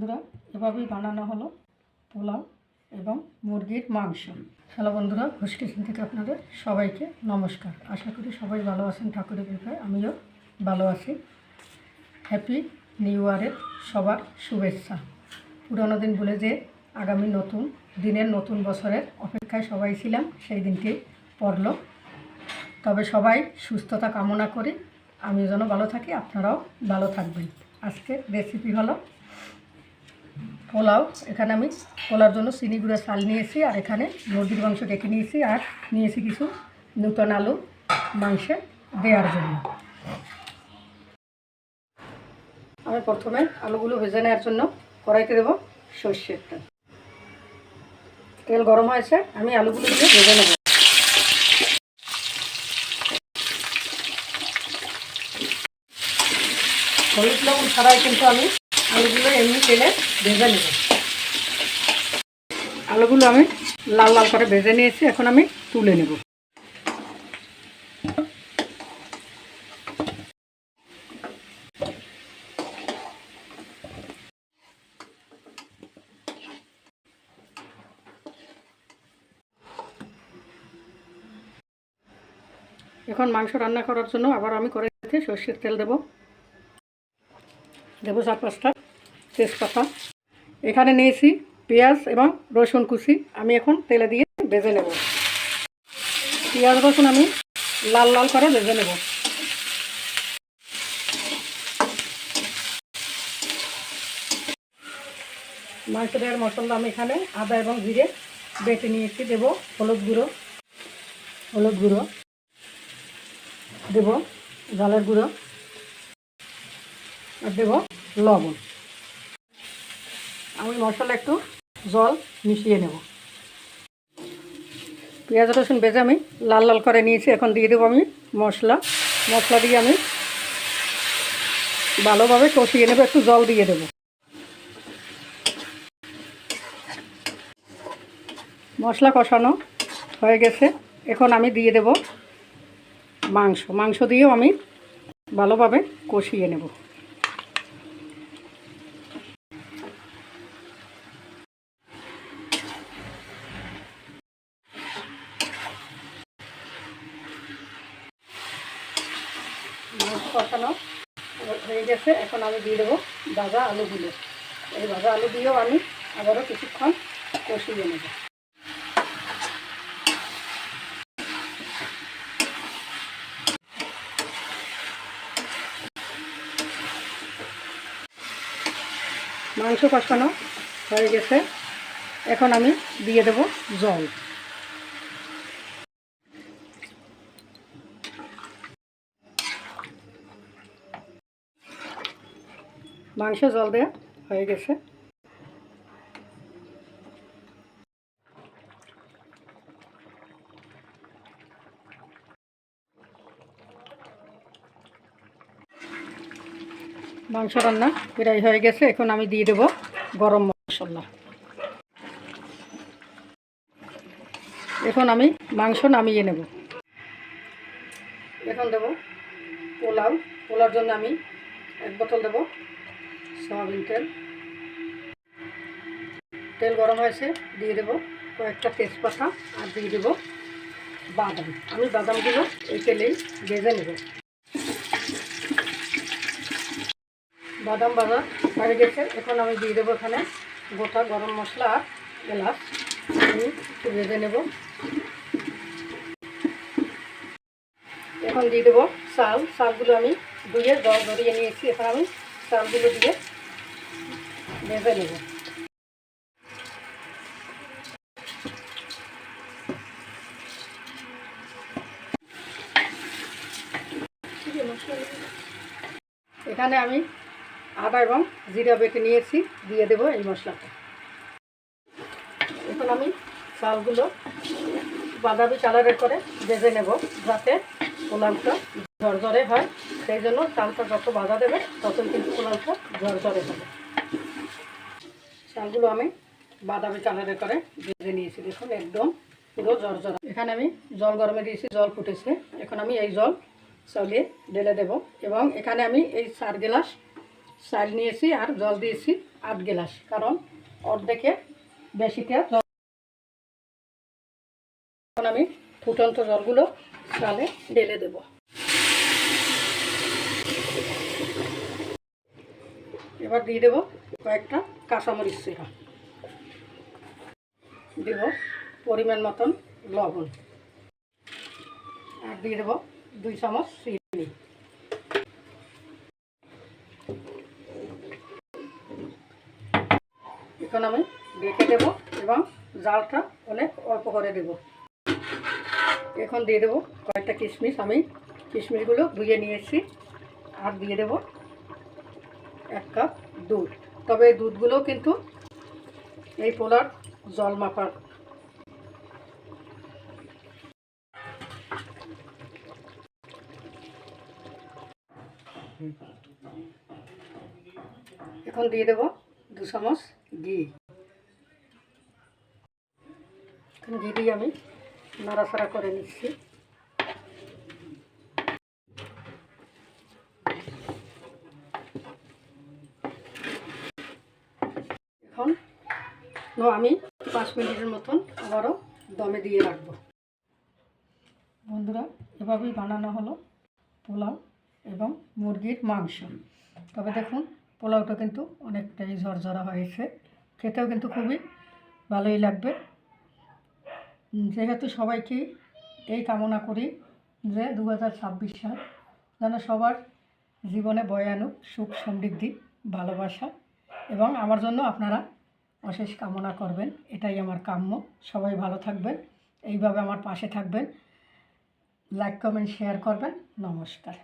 বন্ধুরা, এভাবেই বানানো হলো পোলাও এবং মুরগির মাংস। হ্যালো বন্ধুরা, ঘোষ কিচেন থেকে আপনাদের সবাইকে নমস্কার। আশা করি সবাই ভালো আছেন। ঠাকুরের কৃপায় আমিও ভালো আছি। হ্যাপি নিউ ইয়ারের সবার শুভেচ্ছা। পুরনো দিন ভুলে যে আগামী নতুন দিনের নতুন বছরের অপেক্ষায় সবাই ছিলাম, সেই দিনটি পড়ল। তবে সবাই সুস্থতা কামনা করি, আমিও যেন ভালো থাকি, আপনারাও ভালো থাকবেন। আজকের রেসিপি হলো পোলাও। এখানে আমি পোলার জন্য চিনি গুঁড়া চাল নিয়েছি, আর এখানে মুরগির মাংস কেটে নিয়েছি, আর নিয়েছি কিছু নতুন আলু মাংসে দেওয়ার জন্য। আমি প্রথমে আলুগুলো ভেজে নেওয়ার জন্য কড়াইতে দেবো সর্ষের তেল। তেল গরম হয়েছে, আমি আলুগুলো দিয়ে ভেজে নেব। হলুদ লবণ ছাড়াই কিন্তু আমি আলুগুলো এমনি তেলে ভেজে নেব। আলুগুলো আমি লাল লাল করে ভেজে নিয়েছি, এখন আমি তুলে নেব। এখন মাংস রান্না করার জন্য আবার আমি কড়াইতে সর্ষের তেল দেব। 4-5টা তেজপাতা। এখানে নিয়েছি পেঁয়াজ এবং রসুন কুচি, আমি এখন তেলে দিয়ে ভেজে নেব। পেঁয়াজ রসুন আমি লাল লাল করে ভেজে নেব। মাংস দেওয়ার মশলা আমি এখানে আদা এবং জিরে বেটে নিয়েছি। দেব হলুদ গুঁড়ো, দেব ঝালের গুঁড়ো, আর দেব লবণ। আমি মশলা একটু জল মিশিয়ে নেব। পেঁয়াজ রসুন ভেজে আমি লাল লাল করে নিয়েছি, এখন দিয়ে দেবো আমি মশলা দিয়ে আমি ভালোভাবে কষিয়ে নেব। একটু জল দিয়ে দেব। মশলা কষানো হয়ে গেছে, এখন আমি দিয়ে দেব মাংস দিয়েও আমি ভালোভাবে কষিয়ে নেব। মাংস কষানো হয়ে গেছে, এখন আমি দিয়ে দেবো ভাজা আলুগুলো। এই ভাজা আলু দিয়েও আমি আবারও কিছুক্ষণ কষিয়ে নেব। মাংস কষানো হয়ে গেছে, এখন আমি দিয়ে দেব জল। মাংস জল দেওয়া হয়ে গেছে। মাংস রান্না প্রায় হয়ে গেছে, এখন আমি দিয়ে দেব গরম মশলা। এখন আমি মাংস নামিয়ে নেব। এখন দেব পোলাওর জন্য আমি 1 বোতল দেব সয়াবিন তেল। তেল গরম হয়েছে, দিয়ে দেব কয়েকটা তেজপাতা, আর দিয়ে দেব বাদাম। আমি বাদামগুলো এই তেলেই ভেজে নেব। বাদাম ভাজা হয়ে গেছে, এখন আমি দিয়ে দেবো এখানে গোটা গরম মশলা আর এলাচ। আমি একটু ভেজে নেব। এখন দিয়ে দেবো চালগুলো আমি ধুয়ে জল ধরিয়ে নিয়েছি, এখন আমি চালগুলো দিয়ে ভেজে নেব। এখানে আমি আদা এবং জিরা বেটে নিয়েছি, দিয়ে দেব এই মশলাটা। এখন আমি চালগুলো বাদামি কালারের করে ভেজে নেব, যাতে পোলাওটা ঝরঝরে হয়। সেই জন্য চালটা যত ভাজা দেবে ততই কিন্তু পোলাওটা ঝরঝরে হবে। চালগুলো আমি বাদামি কালারের করে ভেজে নিয়েছি, দেখুন একদম পুরো ঝরঝরা। এখানে আমি জল গরমে দিয়েছি, জল ফুটেছে, এখন আমি এই জল চালিয়ে ঢেলে দেব। এবং এখানে আমি এই 4 গ্লাস চাল নিয়েছি আর জল দিয়েছি 8 গ্লাস, কারণ অর্ধেকে বেশিটা জল। এখন আমি ফুটন্ত জলগুলো চালে ঢেলে দেব। এবার দিয়ে দেবো কয়েকটা কাঁচামরিচ চিরা, দেব পরিমাণ মতন লবণ, আর দিয়ে দেবো 2 চামচ চিনি। এখন আমি ঢেকে দেব এবং জালটা অনেক অল্প করে দেব। এখন দিয়ে দেবো কয়েকটা কিশমিশ, আমি কিশমিশগুলো ধুয়ে নিয়েছি। আর দিয়ে দেব 1 কাপ দুধ, তবে দুধগুলো কিন্তু এই পোলার জল মাপার। এখন দিয়ে দেব 2 চামচ ঘি। এখন ঘি দিয়ে আমি নাড়াচাড়া করে নিচ্ছি। এখন আমি 5 মিনিটের মতন আবারও দমে দিয়ে রাখবো। বন্ধুরা, এভাবেই বানানো হলো পোলাও এবং মুরগির মাংস। তবে দেখুন পোলাওটা কিন্তু অনেকটাই ঝরঝরা হয়েছে, খেতেও কিন্তু খুবই ভালোই লাগবে। যেহেতু সবাইকে এই কামনা করি যে 2026 সাল যেন সবার জীবনে বয়ে আনুক সুখ সমৃদ্ধি ভালোবাসা, এবং আমার জন্য আপনারা অশেষ কামনা করবেন, এটাই আমার কাম্য। সবাই ভালো থাকবেন, এইভাবে আমার পাশে থাকবেন, লাইক কমেন্ট শেয়ার করবেন। নমস্কার।